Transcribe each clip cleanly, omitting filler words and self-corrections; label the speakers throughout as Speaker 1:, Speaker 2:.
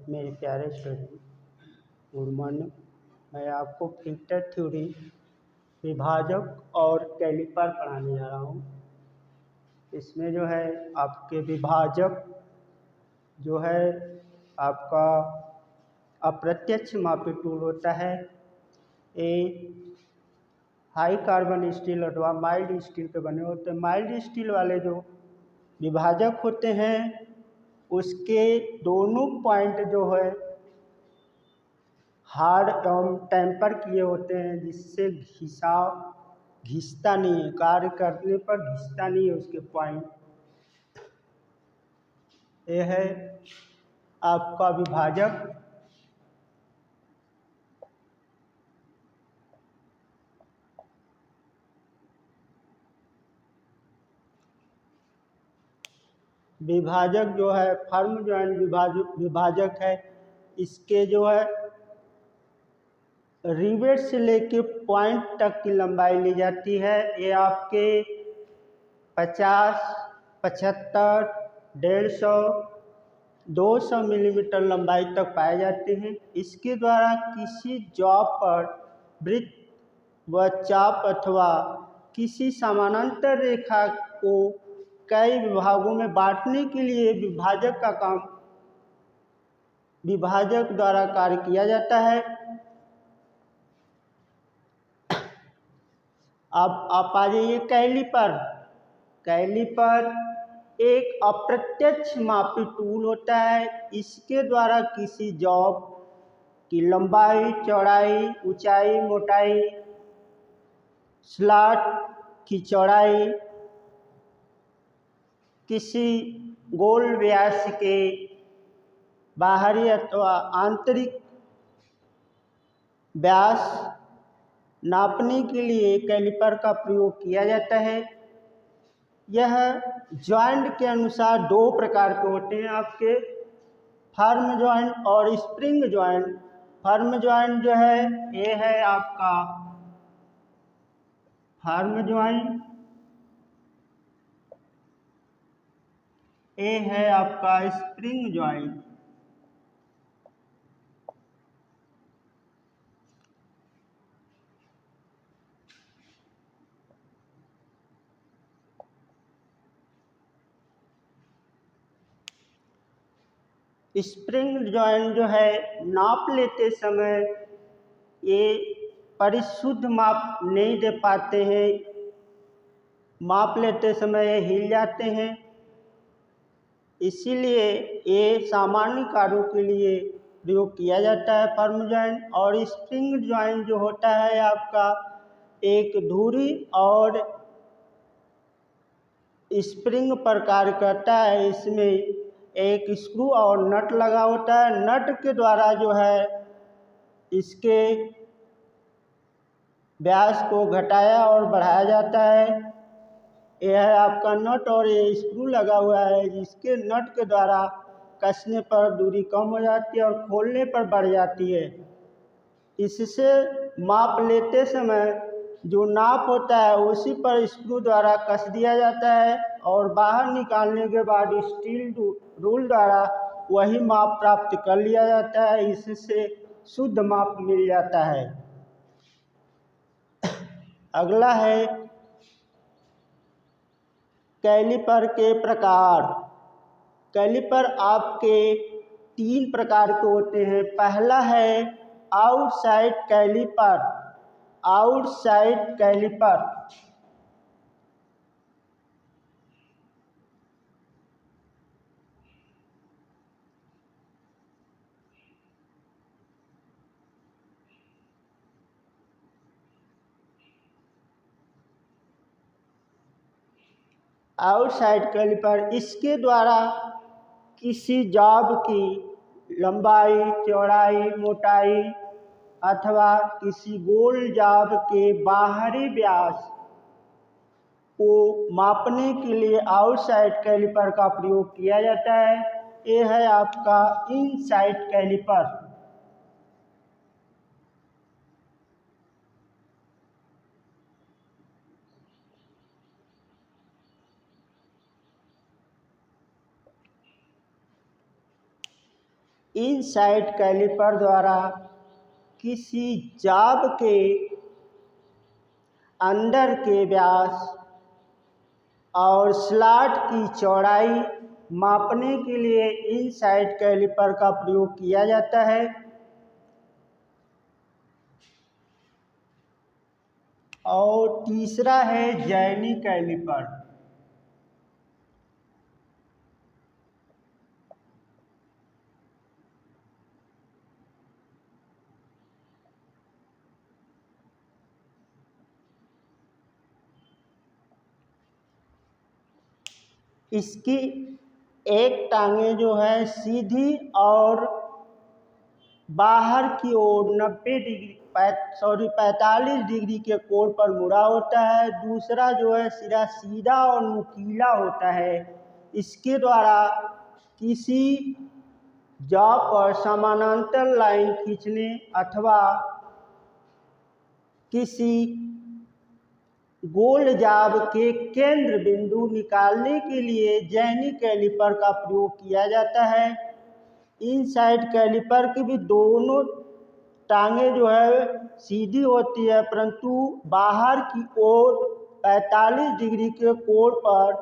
Speaker 1: मेरे प्यारे student, good morning. मैं आपको फिल्टर थ्योरी, विभाजक और कैलिपर पढ़ाने जा रहा हूँ। इसमें जो है आपके विभाजक जो है आपका अप्रत्यक्ष मापी टूल होता है। ये हाई कार्बन स्टील अथवा माइल्ड स्टील के बने होते हैं। माइल्ड स्टील वाले जो विभाजक होते हैं उसके दोनों पॉइंट जो है हार्ड एवं टेम्पर किए होते हैं, जिससे घिसता नहीं है, कार्य करने पर घिसता नहीं है उसके पॉइंट। ये है आपका विभाजक। विभाजक जो है फर्म जॉइंट विभाजक है। इसके जो है रिवेट से लेके पॉइंट तक की लंबाई ली जाती है। ये आपके 50, 75, 150, 200 मिलीमीटर लंबाई तक पाए जाते हैं। इसके द्वारा किसी जॉब पर वृत्त व चाप अथवा किसी समानांतर रेखा को कई विभागों में बांटने के लिए विभाजक का काम विभाजक द्वारा कार्य किया जाता है। अब आप आ जाइए कैलिपर। कैलिपर एक अप्रत्यक्ष मापी टूल होता है। इसके द्वारा किसी जॉब की लंबाई, चौड़ाई, ऊंचाई, मोटाई, स्लॉट की चौड़ाई, किसी गोल व्यास के बाहरी अथवा आंतरिक व्यास नापने के लिए कैलिपर का प्रयोग किया जाता है। यह जॉइंट के अनुसार दो प्रकार के होते हैं आपके, फर्म जॉइंट और स्प्रिंग जॉइंट। फर्म जॉइंट जो है ये है आपका फर्म जॉइंट, ये है आपका स्प्रिंग जॉइंट। स्प्रिंग जॉइंट जो है नाप लेते समय ये परिशुद्ध माप नहीं दे पाते हैं, माप लेते समय ये हिल जाते हैं। इसीलिए ये सामान्य कार्यों के लिए प्रयोग किया जाता है फर्म जॉइंट। और स्प्रिंग जॉइंट जो होता है आपका एक धुरी और स्प्रिंग पर कार्य करता है। इसमें एक स्क्रू और नट लगा होता है। नट के द्वारा जो है इसके व्यास को घटाया और बढ़ाया जाता है। यह है आपका नट और ये स्क्रू लगा हुआ है, जिसके नट के द्वारा कसने पर दूरी कम हो जाती है और खोलने पर बढ़ जाती है। इससे माप लेते समय जो नाप होता है उसी पर स्क्रू द्वारा कस दिया जाता है और बाहर निकालने के बाद स्टील रूल द्वारा वही माप प्राप्त कर लिया जाता है। इससे शुद्ध माप मिल जाता है। अगला है कैलिपर के प्रकार। कैलिपर आपके 3 प्रकार के होते हैं। पहला है outside calliper. Outside calliper outside calliper इसके द्वारा किसी जॉब की लंबाई, चौड़ाई, मोटाई अथवा किसी गोल जॉब के बाहरी व्यास को मापने के लिए आउटसाइड कैलिपर का प्रयोग किया जाता है। ये है आपका इनसाइड कैलिपर। इनसाइड कैलिपर द्वारा किसी जाब के अंदर के व्यास और स्लॉट की चौड़ाई मापने के लिए इनसाइड कैलिपर का प्रयोग किया जाता है। और तीसरा है जैनी कैलिपर। इसकी एक टांगे जो है सीधी और बाहर की ओर 45 डिग्री के कोण पर मुड़ा होता है। दूसरा जो है सिरा सीधा और नुकीला होता है। इसके द्वारा किसी जाब पर समानांतर लाइन खींचने अथवा किसी गोल जाब के केंद्र बिंदु निकालने के लिए जैनी कैलिपर का प्रयोग किया जाता है। इनसाइड कैलिपर की भी दोनों टांगे जो है सीधी होती है, परंतु बाहर की ओर 45 डिग्री के कोण पर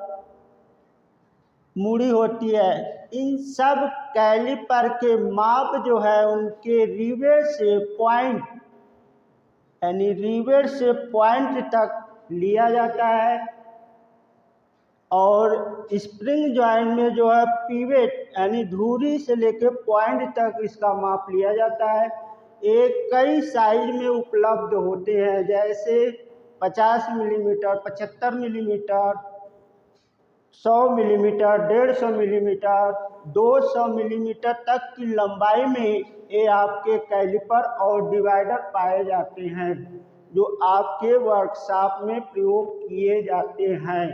Speaker 1: मुड़ी होती है। इन सब कैलिपर के माप जो है उनके रिवेट से पॉइंट यानी रिवेट से पॉइंट तक लिया जाता है। और स्प्रिंग जॉइंट में जो है पिवेट यानी धुरी से लेकर पॉइंट तक इसका माप लिया जाता है। एक कई साइज में उपलब्ध होते हैं, जैसे 50 millimetre, 75 millimetre, 100 millimetre, 150 millimetre, 200 millimetre तक की लंबाई में ये आपके कैलिपर और डिवाइडर पाए जाते हैं, जो आपके वर्कशॉप में प्रयोग किए जाते हैं।